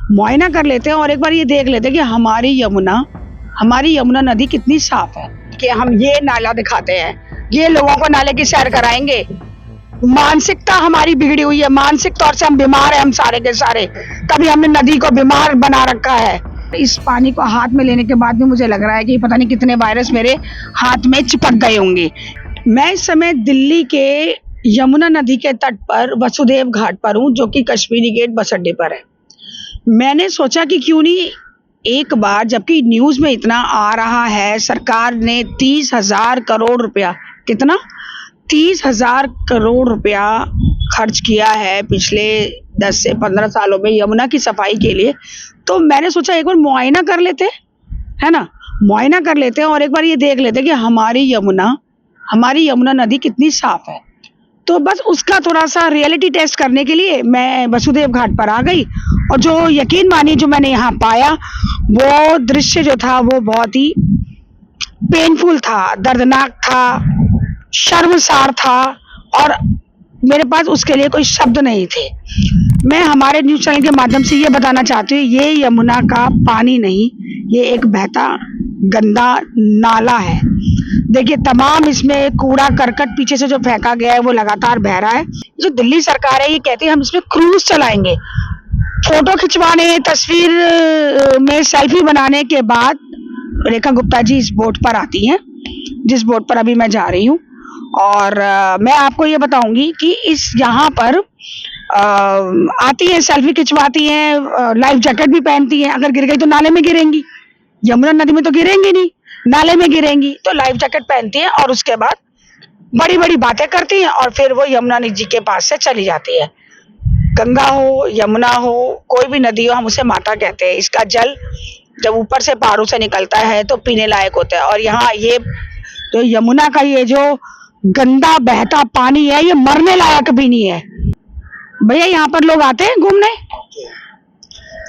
मुआयना कर लेते हैं और एक बार ये देख लेते हैं कि हमारी यमुना नदी कितनी साफ है। कि हम ये नाला दिखाते हैं, ये लोगों को नाले की सैर कराएंगे। मानसिकता हमारी बिगड़ी हुई है, मानसिक तौर से हम बीमार हैं, हम सारे के सारे, तभी हमने नदी को बीमार बना रखा है। इस पानी को हाथ में लेने के बाद भी मुझे लग रहा है कि पता नहीं कितने वायरस मेरे हाथ में चिपक गए होंगे। मैं इस समय दिल्ली के यमुना नदी के तट पर वसुदेव घाट पर हूँ, जो कि कश्मीरी गेट बस अड्डे पर है। मैंने सोचा कि क्यों नहीं एक बार, जबकि न्यूज में इतना आ रहा है, सरकार ने 30,000 करोड़ रुपया, कितना 30,000 करोड़ रुपया खर्च किया है पिछले 10 से 15 सालों में यमुना की सफाई के लिए। तो मैंने सोचा एक बार मुआयना कर लेते, है ना, मुआयना कर लेते हैं और एक बार ये देख लेते हैं कि हमारी यमुना नदी कितनी साफ है। तो बस उसका थोड़ा सा रियलिटी टेस्ट करने के लिए मैं वसुदेव घाट पर आ गई और जो यकीन मानिए जो मैंने यहाँ पाया, वो दृश्य जो था वो बहुत ही पेनफुल था, दर्दनाक था, शर्मसार था और मेरे पास उसके लिए कोई शब्द नहीं थे। मैं हमारे न्यूज चैनल के माध्यम से ये बताना चाहती हूँ, ये यमुना का पानी नहीं, ये एक बहता गंदा नाला है। देखिए, तमाम इसमें कूड़ा करकट पीछे से जो फेंका गया है वो लगातार बह रहा है। जो दिल्ली सरकार है ये कहती है हम इसमें क्रूज चलाएंगे। फोटो खिंचवाने, तस्वीर में सेल्फी बनाने के बाद रेखा गुप्ता जी इस बोट पर आती हैं, जिस बोट पर अभी मैं जा रही हूँ। और मैं आपको ये बताऊंगी कि इस यहाँ पर आती हैं, सेल्फी खिंचवाती हैं, लाइफ जैकेट भी पहनती हैं। अगर गिर गई तो नाले में गिरेंगी, यमुना नदी में तो गिरेंगी नहीं, नाले में गिरेंगी, तो लाइफ जैकेट पहनती हैं और उसके बाद बड़ी बड़ी बातें करती हैं और फिर वो यमुना जी के पास से चली जाती है। गंगा हो, यमुना हो, कोई भी नदी हो, हम उसे माता कहते हैं। इसका जल जब ऊपर से पहाड़ों से निकलता है तो पीने लायक होता है। और यहाँ ये तो यमुना का ये जो गंदा बहता पानी है, ये मरने लायक भी नहीं है। भैया, यहाँ पर लोग आते हैं घूमने?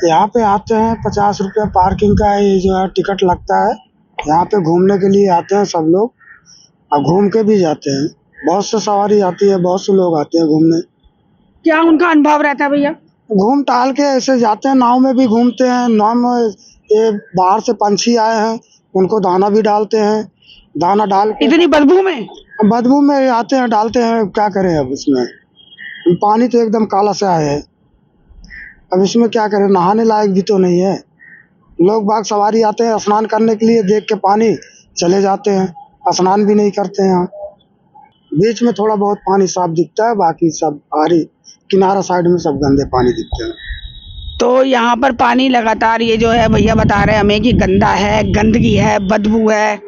यहाँ पे आते हैं, 50 रुपया पार्किंग का ये जो है टिकट लगता है। यहाँ पे घूमने के लिए आते हैं सब लोग और घूम के भी जाते हैं। बहुत से सवारी आती है, बहुत से लोग आते हैं घूमने। क्या उनका अनुभव रहता है भैया? घूम टहल के ऐसे जाते हैं, नाव में भी घूमते हैं। नाव में ये बाहर से पंछी आए हैं, उनको दाना भी डालते हैं। दाना डाल के इतनी बदबू में आते हैं, डालते हैं, क्या करें अब इसमें। पानी तो एकदम काला सा है, अब इसमें क्या करें, नहाने लायक भी तो नहीं है। लोग बाग सवारी आते हैं स्नान करने के लिए, देख के पानी चले जाते हैं, स्नान भी नहीं करते हैं। यहाँ बीच में थोड़ा बहुत पानी साफ दिखता है, बाकी सब आरी किनारा साइड में सब गंदे पानी दिखते हैं। तो यहाँ पर पानी लगातार, ये जो है भैया बता रहे हैं हमें कि गंदा है, गंदगी है, बदबू है।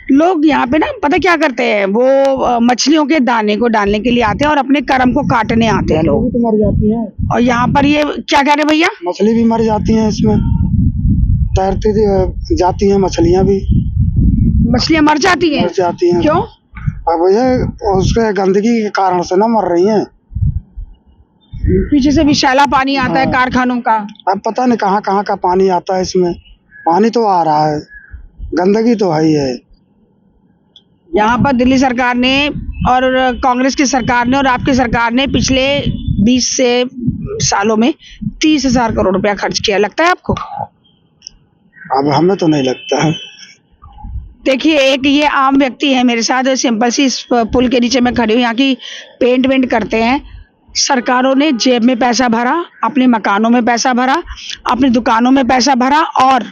लोग यहाँ पे ना पता क्या करते हैं, वो मछलियों के दाने को डालने के लिए आते हैं और अपने कर्म को काटने आते हैं लोग। तो मर जाती है। और यहाँ पर ये क्या कह रहे हैं भैया? मछली भी मर जाती है इसमें, तैरती जाती हैं मछलियाँ भी। मछलियाँ मर जाती हैं? क्यों? अब ये उसके गंदगी के कारण से ना मर रही हैं। पीछे से विषैला पानी आता है कारखानों का। अब पता नहीं कहाँ कहाँ का पानी आता है इसमें। पानी तो आ रहा है, गंदगी तो है ही है। यहाँ पर दिल्ली सरकार ने और कांग्रेस की सरकार ने और आपकी सरकार ने पिछले 20 से सालों में 30,000 करोड़ रुपया खर्च किया। लगता है आपको? अब हमें तो नहीं लगता है। देखिए, एक ये आम व्यक्ति है मेरे साथ, सिंपल सी इस पुल के नीचे मैं खड़ी हूँ। यहाँ की पेंट वेंट करते हैं। सरकारों ने जेब में पैसा भरा, अपने मकानों में पैसा भरा, अपनी दुकानों में पैसा भरा और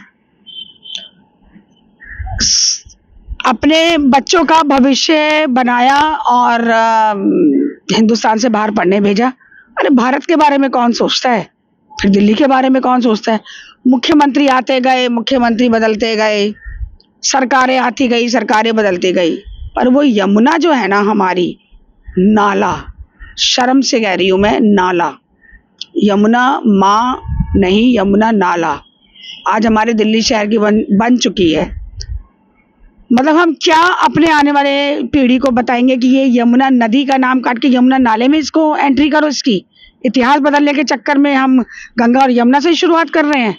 अपने बच्चों का भविष्य बनाया और हिंदुस्तान से बाहर पढ़ने भेजा। अरे, भारत के बारे में कौन सोचता है? फिर दिल्ली के बारे में कौन सोचता है? मुख्यमंत्री आते गए, मुख्यमंत्री बदलते गए, सरकारें आती गई, सरकारें बदलती गई, पर वो यमुना जो है ना हमारी, नाला, शर्म से कह रही हूँ मैं, नाला, यमुना माँ नहीं, यमुना नाला आज हमारे दिल्ली शहर की बन चुकी है। मतलब हम क्या अपने आने वाले पीढ़ी को बताएंगे कि ये यमुना नदी का नाम काट के यमुना नाले में इसको एंट्री करो? इसकी इतिहास बदलने के चक्कर में हम गंगा और यमुना से शुरुआत कर रहे हैं।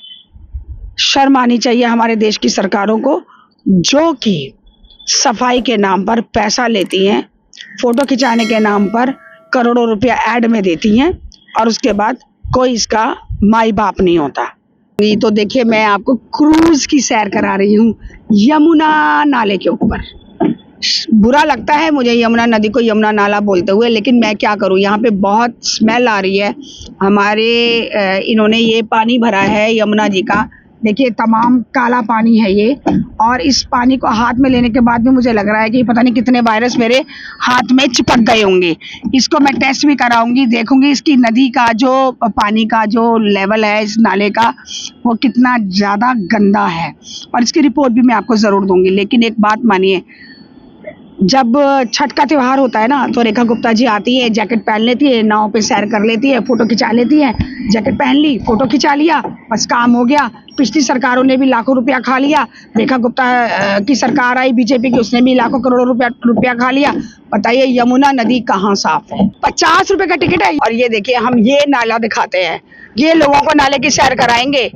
शर्म आनी चाहिए हमारे देश की सरकारों को, जो कि सफाई के नाम पर पैसा लेती हैं, फोटो खिंचाने के नाम पर करोड़ों रुपया ऐड में देती हैं और उसके बाद कोई इसका माई बाप नहीं होता। ये तो देखिए, मैं आपको क्रूज की सैर करा रही हूँ यमुना नाले के ऊपर। बुरा लगता है मुझे यमुना नदी को यमुना नाला बोलते हुए, लेकिन मैं क्या करूँ, यहाँ पे बहुत स्मेल आ रही है। हमारे इन्होंने ये पानी भरा है यमुना जी का, देखिए तमाम काला पानी है ये, और इस पानी को हाथ में लेने के बाद भी मुझे लग रहा है कि पता नहीं कितने वायरस मेरे हाथ में चिपक गए होंगे। इसको मैं टेस्ट भी कराऊंगी, देखूंगी इसकी नदी का जो पानी का जो लेवल है इस नाले का, वो कितना ज़्यादा गंदा है, और इसकी रिपोर्ट भी मैं आपको ज़रूर दूंगी। लेकिन एक बात मानिए, जब छठ का त्योहार होता है ना, तो रेखा गुप्ता जी आती है, जैकेट पहन लेती है, नाव पे सैर कर लेती है, फोटो खिंचा लेती है, जैकेट पहन ली, फोटो खिंचा लिया, बस काम हो गया। पिछली सरकारों ने भी लाखों रुपया खा लिया, रेखा गुप्ता की सरकार आई बीजेपी की, उसने भी लाखों करोड़ों रुपया खा लिया। बताइए यमुना नदी कहाँ साफ है? 50 रुपए का टिकट है। और ये देखिए, हम ये नाला दिखाते हैं, ये लोगों को नाले की सैर कराएंगे।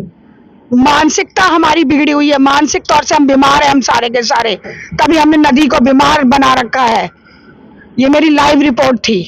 मानसिकता हमारी बिगड़ी हुई है, मानसिक तौर से हम बीमार हैं, हम सारे के सारे, तभी हमने नदी को बीमार बना रखा है। ये मेरी लाइव रिपोर्ट थी।